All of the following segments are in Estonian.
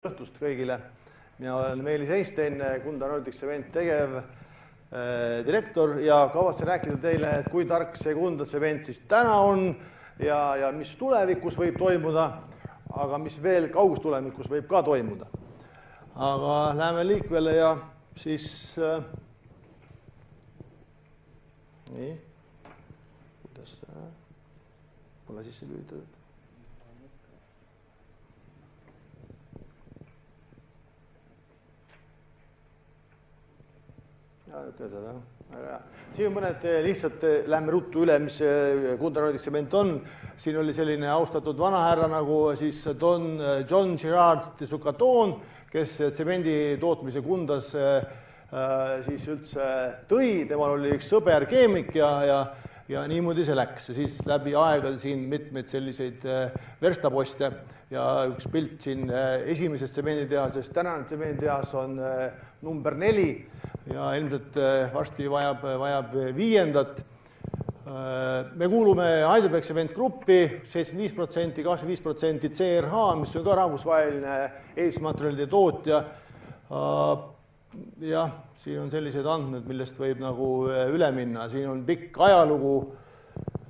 Õhtust kõigile. Mina olen Meelis Einstein, Kunda Nordic Cement tegev direktor ja kavatsen rääkida teile, et kui tark see Kunda Cement siis täna on ja mis tulevikus võib toimuda, aga mis veel kaugus tulevikus võib ka toimuda. Aga läheme liikvele ja siis nii, kuidas pole sisse lülitatud. Siin on mõned lihtsalt, lähme ruttu üle, mis Kunda Nordic Cement on. Siin oli selline austatud vanahärra nagu siis John Girard de Sucaton, kes tsemendi tootmise Kundas siis üldse tõi. Temal oli üks sõber keemik ja niimoodi see läks. Ja siis läbi aega siin mitmeid selliseid verstaposte ja üks pilt siin esimesest tsemenditehasest. Tänane tsemenditehas on number 4 ja ilmselt varsti vajab 5. Me kuulume Heidelberg Cement Gruppi, 75%, 25% CRH, mis on ka rahvusvaheline eesmaterjalide tootja. Jah, siin on sellised andmed, millest võib nagu üle minna. Siin on pikk ajalugu.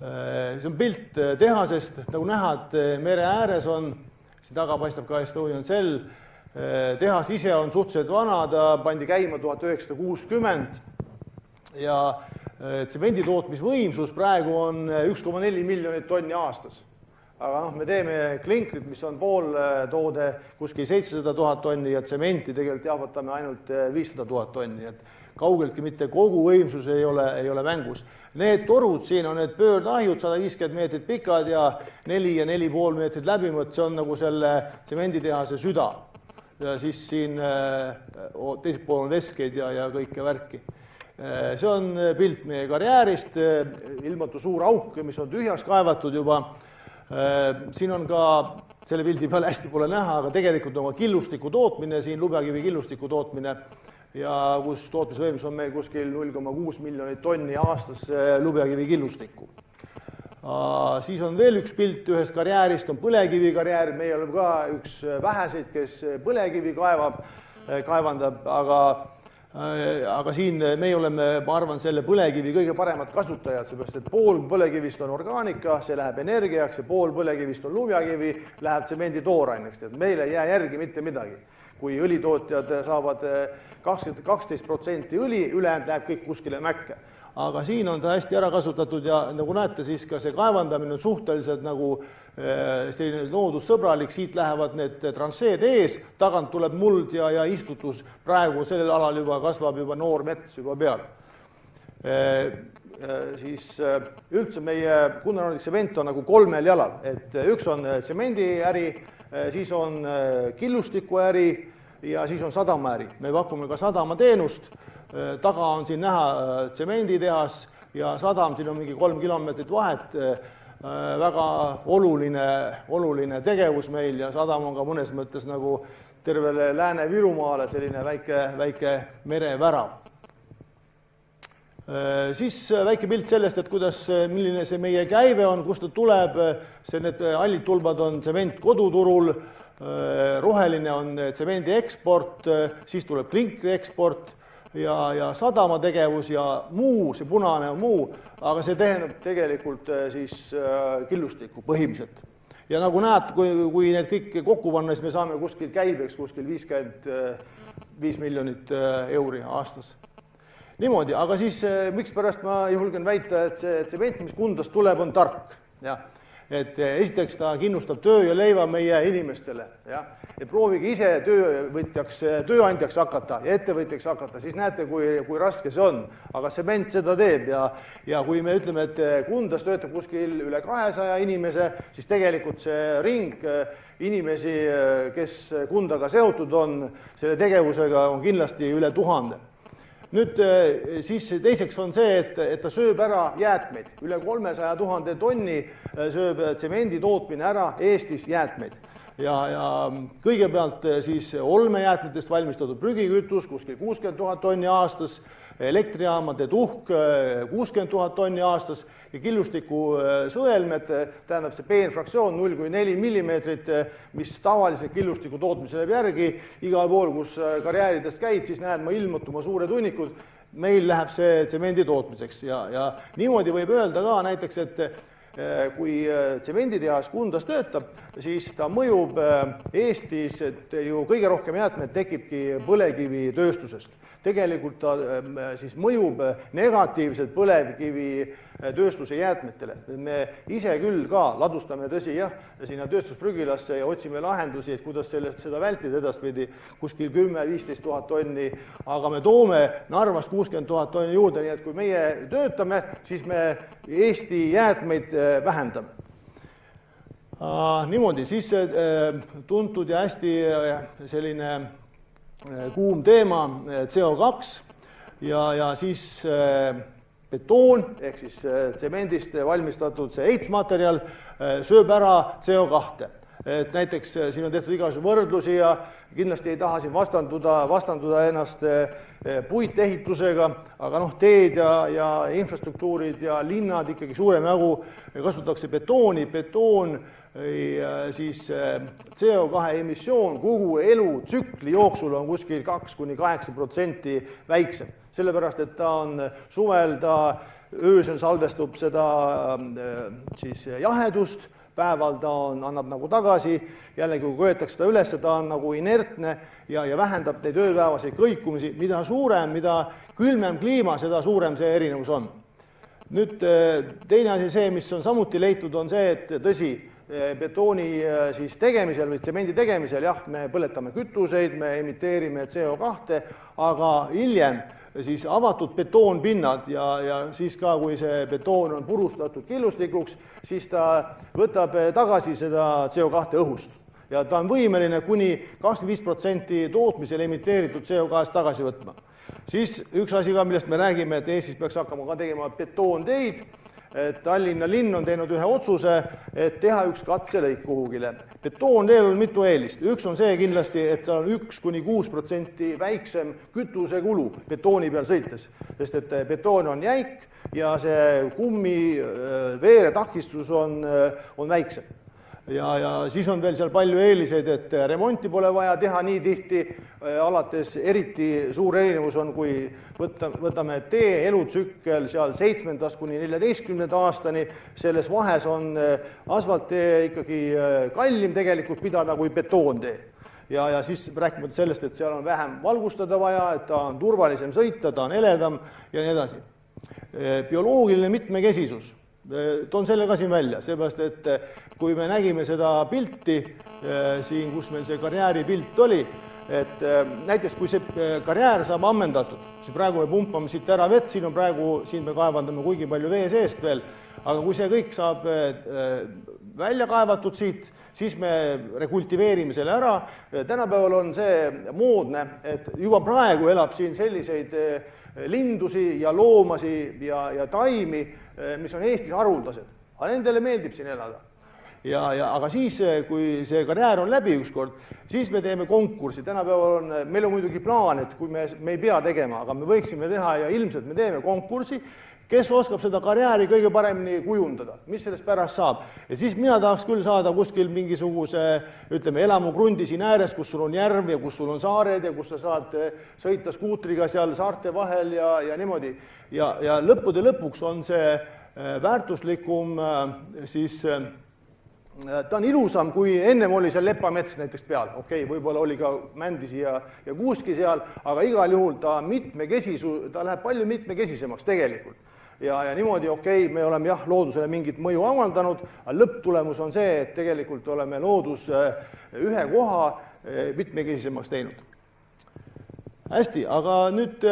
See on pilt tehasest, nagu näha, et mere ääres on, siin taga paistab ka Estonian Cell. Tehas ise on suhteliselt vana, ta pandi käima 1960 ja tsemendi tootmisvõimsus praegu on 1,4 miljonit tonni aastas. Aga me teeme klinkrit, mis on pool toode, kuskil 700 000 tonni ja tsementi tegelikult jahvatame ainult 500 000 tonni. Et kaugeltki mitte kogu võimsus ei ole mängus. Need torud siin on need pöördahjud, 150 meetrit pikad ja 4 ja 4,5 meetrit läbimõtt, see on nagu selle tsemenditehase süda. Ja siis siin teiselt pool on veskeid ja kõike värki. See on pilt meie karjäärist, ilmatu suur auk, mis on tühjaks kaevatud juba. Siin on ka, selle pildi peal hästi pole näha, aga tegelikult on ka killustiku tootmine, siin lubjakivi killustiku tootmine, ja kus tootmisvõimsus on meil kuskil 0,6 miljonit tonni aastas lubjakivi killustikku. Siis on veel üks pilt ühest karjäärist, on põlekivi karjäär, meie oleme ka üks väheseid, kes põlekivi kaevandab, aga siin meie oleme, ma arvan, selle põlekivi kõige paremad kasutajad, seepärast, et pool põlekivist on orgaanika, see läheb energiaks ja pool põlekivist on lubjakivi, läheb tsemendi tooraineks, et meil ei jää järgi mitte midagi. Kui õlitootjad saavad 12% õli, ülejäänud läheb kõik kuskile mäkke. Aga siin on ta hästi ära kasutatud ja nagu näete, siis ka see kaevandamine on suhteliselt nagu selline loodussõbralik, siit lähevad need transeed ees, tagant tuleb muld ja istutus, praegu sellel alal juba kasvab juba noor mets juba peal. Siis üldse meie Kunda Nordic Cement on nagu 3 jalal, et üks on tsemendiäri, siis on killustikuäri ja siis on sadamaäri. Me pakume ka sadamateenust. Taga on siin näha tsemenditehas ja sadam, siin on mingi 3 kilomeetrit vahet, väga oluline tegevus meil ja sadam on ka mõnes mõttes nagu tervele Lääne-Virumaale selline väike merevärav. Siis väike pilt sellest, et milline see meie käive on, kust ta tuleb, need hallid tulbad on tsement koduturul, roheline on tsemendi eksport, siis tuleb klinkri eksport, ja sadama tegevus ja muu, see punane on muu, aga see tähendab tegelikult siis killustikku põhimõtteliselt. Ja nagu näed, kui need kõik kokku panna, siis me saame kuskil käibeks kuskil 55 miljonit euri aastas. Niimoodi, aga siis miks pärast ma julgen väita, et see tsement, mis Kundast tuleb, on tark. Et esiteks ta kindlustab töö ja leiva meie inimestele. Et proovige ise tööandjaks hakata ja ettevõtjaks hakata, siis näete, kui raske see on. Aga tsement seda teeb ja kui me ütleme, et Kundas töötab kuskil üle 200 inimese, siis tegelikult see ring inimesi, kes Kundaga seotud on, selle tegevusega on kindlasti üle 1000. Nüüd siis teiseks on see, et ta sööb ära jäätmeid. Üle 300 000 tonni sööb tsemendi tootmine ära Eestis jäätmeid. ja kõigepealt siis olmejäätmetest valmistatud prügikütus kuskil 60 000 tonni aastas, elektrijaamade tuhk 60 000 tonni aastas ja killustiku sõelmed, tähendab see peenfraktsioon 0–4 millimeetrit, mis tavaliselt killustiku tootmisel jääb järgi, igal pool, kus karjääridest käid, siis näed ma ilmutuma suured hunnikud, meil läheb see tsemendi tootmiseks ja niimoodi võib öelda ka näiteks, et kui tsemenditehas Kundas töötab, siis ta mõjub Eestis, et ju kõige rohkem jäätmeid tekibki põlevkivitööstusest. Tegelikult ta siis mõjub negatiivselt põlevkivitööstuse jäätmetele. Me ise küll ka ladustame, tõsi jah, sinna tööstusprügilasse ja otsime lahendusi, et kuidas seda vältida edaspidi kuskil 10–15 000 tonni, aga me toome Narvast 60 000 tonni juurde, nii et kui meie töötame, siis me Eesti jäätmeid vähendame. Niimoodi, siis tuntud ja hästi selline kuum teema CO2 ja siis betoon ehk siis tsemendist valmistatud see ehitusmaterjal sööb ära CO2. Et näiteks siin on tehtud igasugu võrdlusi ja kindlasti ei taha siin vastanduda ennast puitehitusega, aga teed ja infrastruktuurid ja linnad ikkagi suurem jagu kasutatakse betooni. Betoon siis CO2 emissioon kogu elutsükli jooksul on kuskil 2–8% väiksem. Sellepärast, et ta on suvel, ta öösel salvestub seda siis jahedust, päeval ta annab nagu tagasi, jällegi kui köetakse ta üles, ta on nagu inertne ja vähendab neid ööpäevaseid kõikumisi. Mida suurem, mida külmem kliima, seda suurem see erinevus on. Nüüd teine asi see, mis on samuti leitud, on see, et tõsi, betooni siis tegemisel või tsemendi tegemisel, jah, me põletame kütuseid, me emiteerime CO2, aga hiljem siis avatud betoonpinnad ja siis ka, kui see betoon on purustatud killustikuks, siis ta võtab tagasi seda CO2 õhust. Ja ta on võimeline kuni 25% tootmisel emiteeritud CO2-st tagasi võtma. Siis üks asi ka, millest me räägime, et Eestis peaks hakkama ka tegema betoonteid. Tallinna linn on teinud ühe otsuse, et teha üks katselõik kuhugile. Betoonteil on mitu eelist. Üks on see kindlasti, et seal on 1–6% väiksem kütusekulu betooni peal sõites, sest et betoon on jäik ja see kummi veere takistus on väiksem. Ja siis on veel seal palju eeliseid, et remonti pole vaja teha nii tihti, alates eriti suur erinevus on, kui võtame tee elutsükkel seal 7–14 aastani, selles vahes on asfalttee ikkagi kallim tegelikult pidada kui betoontee. Ja siis rääkimata sellest, et seal on vähem valgustada vaja, et ta on turvalisem sõita, ta on heledam ja nii edasi. Bioloogiline mitmekesisus. Toon selle ka siin välja, seepärast, et kui me nägime seda pilti siin, kus meil see karjääri pilt oli, et näiteks kui see karjäär saab ammendatud, siis praegu me pumpame siit ära vett, siin me kaevandame kuigi palju vee seest veel, aga kui see kõik saab välja kaevatud siit, siis me rekultiveerime selle ära. Tänapäeval on see moodne, et juba praegu elab siin selliseid lindusi ja loomasi ja taimi, mis on Eestis haruldased, aga nendele meeldib siin elada. Aga siis, kui see karjäär on läbi ükskord, siis me teeme konkursi. Tänapäeval meil on muidugi plaan, et kui me ei pea tegema, aga me võiksime teha ja ilmselt me teeme konkursi, kes oskab seda karjääri kõige paremini kujundada, mis sellest pärast saab. Ja siis mina tahaks küll saada kuskil mingisuguse, ütleme, elamugrundi siin ääres, kus sul on järv ja kus sul on saared ja kus sa saad sõita skuutriga seal saarte vahel ja niimoodi. Ja lõppude lõpuks on see väärtuslikum, siis ta on ilusam, kui ennem oli seal lepamets näiteks peal. Okei, võib-olla oli ka mändisi ja kuuski seal, aga igal juhul ta läheb palju mitmekesisemaks tegelikult. Ja niimoodi, okei, me oleme jah loodusele mingit mõju avaldanud, aga lõpptulemus on see, et tegelikult oleme loodus ühe koha mitmekesisemaks teinud. Hästi, aga nüüd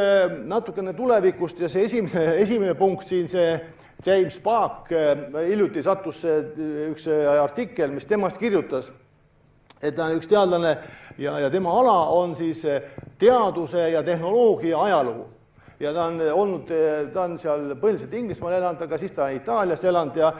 natukene tulevikust ja see esimene punkt siin, see James Park, hiljuti sattus üks artikkel, mis temast kirjutas, et ta on üks teadlane ja tema ala on siis teaduse ja tehnoloogia ajalugu. Ja ta on seal põhiliselt Inglismaal elanud, aga siis ta on Itaalias elanud ja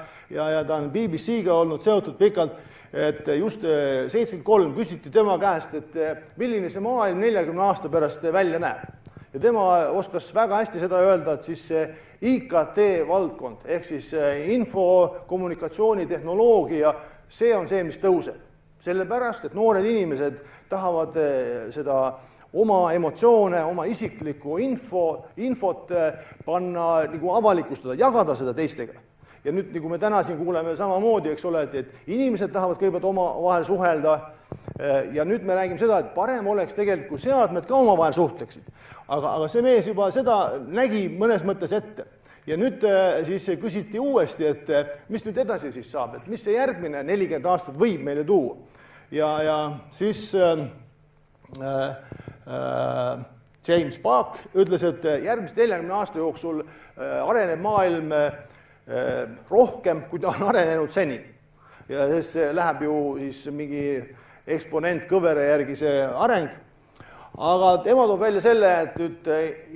ta on BBC-ga olnud seotud pikalt. et just 73 küsiti tema käest, et milline see maailm 40 aasta pärast välja näeb. Ja tema oskas väga hästi seda öelda, et siis see IKT valdkond, ehk siis info, kommunikatsiooni, tehnoloogia, see on see, mis tõuseb. Sellepärast, et noored inimesed tahavad seda oma emotsioone, oma isiklikku infot panna nagu avalikustada, jagada seda teistega. Ja nüüd, nagu me täna siin kuuleme samamoodi, eks ole, et inimesed tahavad kõigepealt oma vahel suhelda ja nüüd me räägime seda, et parem oleks tegelikult, kui seadmed ka oma vahel suhtleksid. Aga see mees juba seda nägi mõnes mõttes ette. Ja nüüd siis küsiti uuesti, et mis nüüd edasi siis saab, et mis see järgmine 40 aastat võib meile tuua. Ja siis James Park ütles, et järgmise 40 aasta jooksul areneb maailm rohkem, kui ta on arenenud seni. Ja see läheb ju siis mingi eksponentkõvere järgi see areng. Aga tema toob välja selle, et nüüd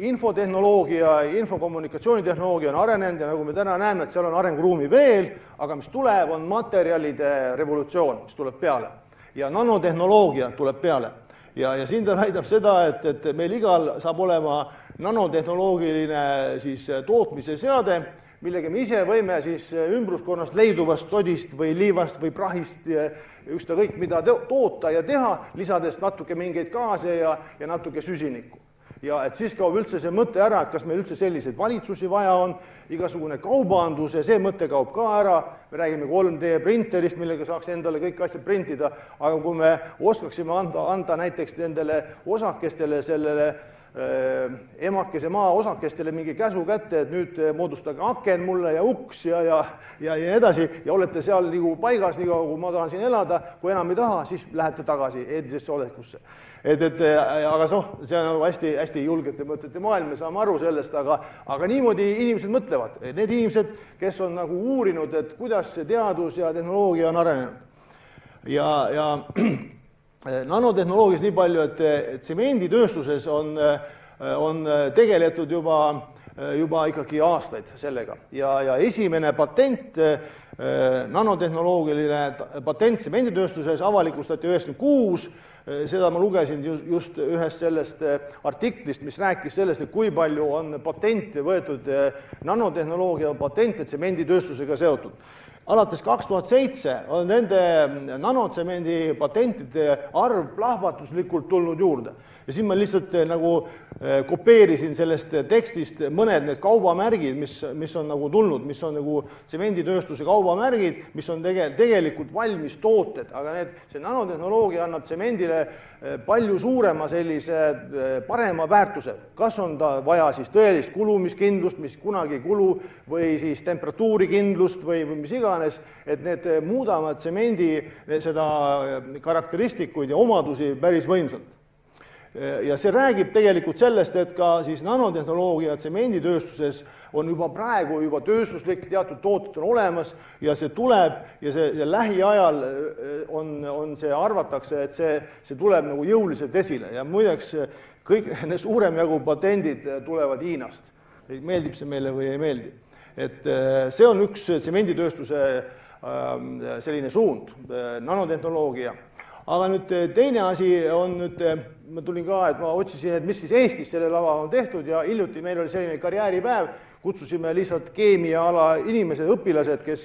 infotehnoloogia, infokommunikatsioonitehnoloogia on arenenud ja nagu me täna näeme, et seal on arenguruumi veel, aga mis tuleb, on materjalide revolutsioon, mis tuleb peale. Ja nanotehnoloogia tuleb peale. Ja siin ta väidab seda, et meil igal saab olema nanotehnoloogiline siis tootmise seade, millega me ise võime siis ümbruskonnast leiduvast sodist või liivast või prahist ükskõik mida toota ja teha, lisades natuke mingeid gaase ja natuke süsinikku. Ja et siis kaob üldse see mõte ära, et kas meil üldse selliseid valitsusi vaja on, igasugune kaubandus ja see mõte kaob ka ära, me räägime 3D printerist, millega saaks endale kõik asjad printida, aga kui me oskaksime anda näiteks nendele osakestele sellele emakese maa osakestele mingi käsu kätte, et nüüd moodustage aken mulle ja uks ja edasi ja olete seal nagu paigas, nii kaua, kui ma tahan siin elada, kui enam ei taha, siis lähete tagasi endisesse olekusse. Aga see on nagu hästi julgete mõtete maailm, me saame aru sellest, aga niimoodi inimesed mõtlevad. Need inimesed, kes on nagu uurinud, et kuidas see teadus ja tehnoloogia on arenenud. Ja nanotehnoloogias nii palju, et tsemenditööstuses on tegeletud juba ikkagi aastaid sellega. Ja esimene patent, nanotehnoloogiline patent tsemenditööstuses avalikustati 1996, seda ma lugesin just ühest sellest artiklist, mis rääkis sellest, et kui palju on patente võetud nanotehnoloogia patente tsemenditööstusega seotud. Alates 2007 on nende nanotsemendi patentide arv plahvatuslikult tulnud juurde. Ja siin ma lihtsalt nagu kopeerisin sellest tekstist mõned need kaubamärgid, mis on nagu tulnud, mis on nagu tsemenditööstuse kaubamärgid, mis on tegelikult valmis tooted, aga see nanotehnoloogia annab tsemendile palju suurema sellise parema väärtuse. Kas on ta vaja siis tõelist kulumiskindlust, mis kunagi ei kulu, või siis temperatuurikindlust või mis iganes, et need muudavad tsemendi seda karakteristikuid ja omadusi päris võimsalt. Ja see räägib tegelikult sellest, et ka siis nanotehnoloogia tsemenditööstuses on juba praegu tööstuslik teatud tooted on olemas ja see tuleb ja see lähiajal on see arvatakse, et see tuleb nagu jõuliselt esile ja muideks kõik suurem jagu patendid tulevad Hiinast. Meeldib see meile või ei meeldi. Et see on üks tsemenditööstuse selline suund, nanotehnoloogia. Aga nüüd teine asi on nüüd, ma tulin ka, et ma otsisin, et mis siis Eestis selle lava on tehtud ja hiljuti meil oli selline karjääripäev, kutsusime lihtsalt keemiaala inimesed, õpilased, kes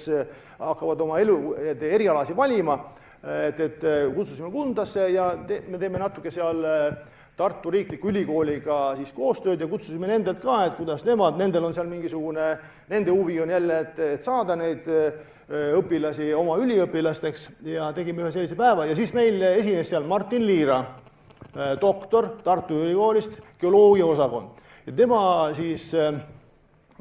hakkavad oma erialasi valima, et kutsusime Kundasse ja me teeme natuke seal Tartu Riikliku Ülikooliga siis koostööd ja kutsusime nendelt ka, et kuidas nendel on seal mingisugune, nende huvi on jälle, et saada neid õpilasi oma üliõpilasteks ja tegime ühe sellise päeva ja siis meil esines seal Martin Liira, doktor Tartu Ülikoolist, geoloogia osakond. Ja tema siis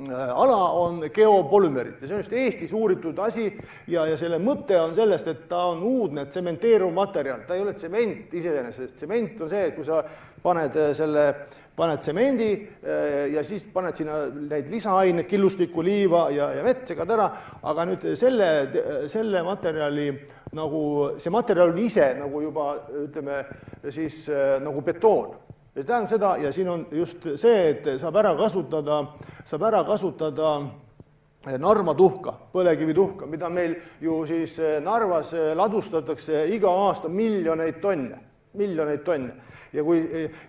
ala on geopolümerid ja see on just Eestis uuritud asi ja selle mõte on sellest, et ta on uudne tsementeeruv materjal, ta ei ole tsement iseenesest, tsement on see, et kui sa paned tsemendi ja siis paned sinna neid lisaained, killustikku, liiva ja vett segad ära, aga nüüd selle materjali nagu, see materjal on ise nagu juba, ütleme, siis nagu betoon. Ja see tähendab seda ja siin on just see, et saab ära kasutada Narva tuhka, põlevkivituhka, mida meil ju siis Narvas ladustatakse iga aasta miljoneid tonne.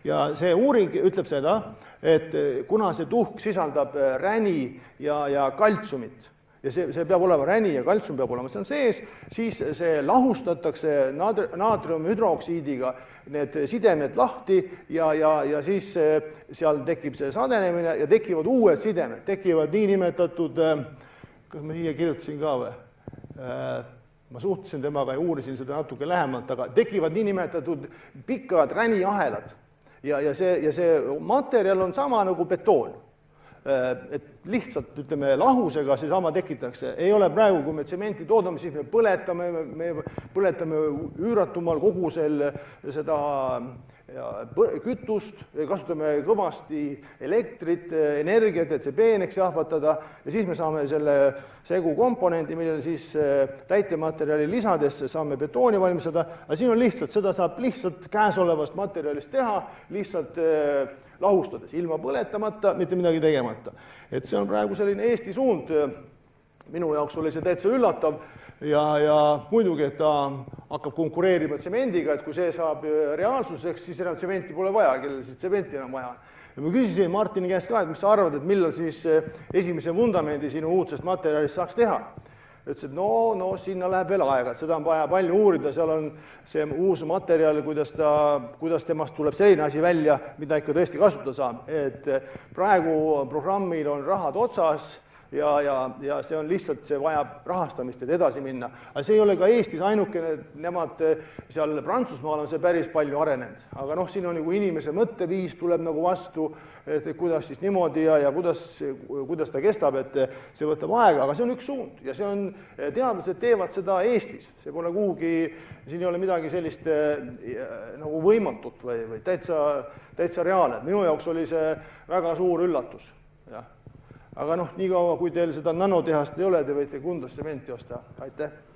Ja see uuring ütleb seda, et kuna see tuhk sisaldab räni ja kaltsiumit, ja see peab olema räni ja kaltsium peab olema seal sees, siis see lahustatakse naatriumhüdroksiidiga need sidemed lahti ja siis seal tekib see sadenemine ja tekivad uued sidemed, tekivad niinimetatud, kas ma siia kirjutasin ka või? Ma suhtlesin temaga ja uurisin seda natuke lähemalt, aga tekivad niinimetatud pikad räniahelad ja see materjal on sama nagu betoon. Et lihtsalt, ütleme, lahusega see sama tekitakse. Ei ole praegu, kui me tsementi toodame, siis me põletame üüratumal kogusel seda kütust, kasutame kõvasti elektrit, energiat, et see peeneks jahvatada ja siis me saame selle segu komponendi, millele siis täitematerjali lisadesse saame betooni valmistada, aga siin on lihtsalt, seda saab lihtsalt käesolevast materjalist teha, lihtsalt lahustades, ilma põletamata, mitte midagi tegemata. Et see on praegu selline Eesti suund, minu jaoks oli see täitsa üllatav ja muidugi, et ta hakkab konkureerima tsemendiga, et kui see saab reaalsuseks, siis enam tsementi pole vaja, kellel siis tsementi enam vaja. Ja ma küsisin Martini käest ka, et mis sa arvad, et millal siis esimese vundamendi sinu uudsest materjalist saaks teha. Ütles, et no sinna läheb veel aega, et seda on vaja palju uurida, seal on see uus materjal, kuidas temast tuleb selline asi välja, mida ikka tõesti kasutada saab. Et praegu programmil on rahad otsas ja see on lihtsalt, see vajab rahastamist, et edasi minna. Aga see ei ole ka Eestis ainukene, nemad seal Prantsusmaal on see päris palju arenenud. Aga noh, siin on nagu inimese mõtteviis tuleb nagu vastu, et kuidas siis niimoodi ja kuidas ta kestab, et see võtab aega, aga see on üks suund ja see on, teadlased teevad seda Eestis. See pole kuhugi, siin ei ole midagi sellist nagu võimatut või täitsa reaalne. Minu jaoks oli see väga suur üllatus. Aga noh, nii kaua, kui teil seda nanotehast ei ole, te võite Kundas tsementi osta. Aitäh!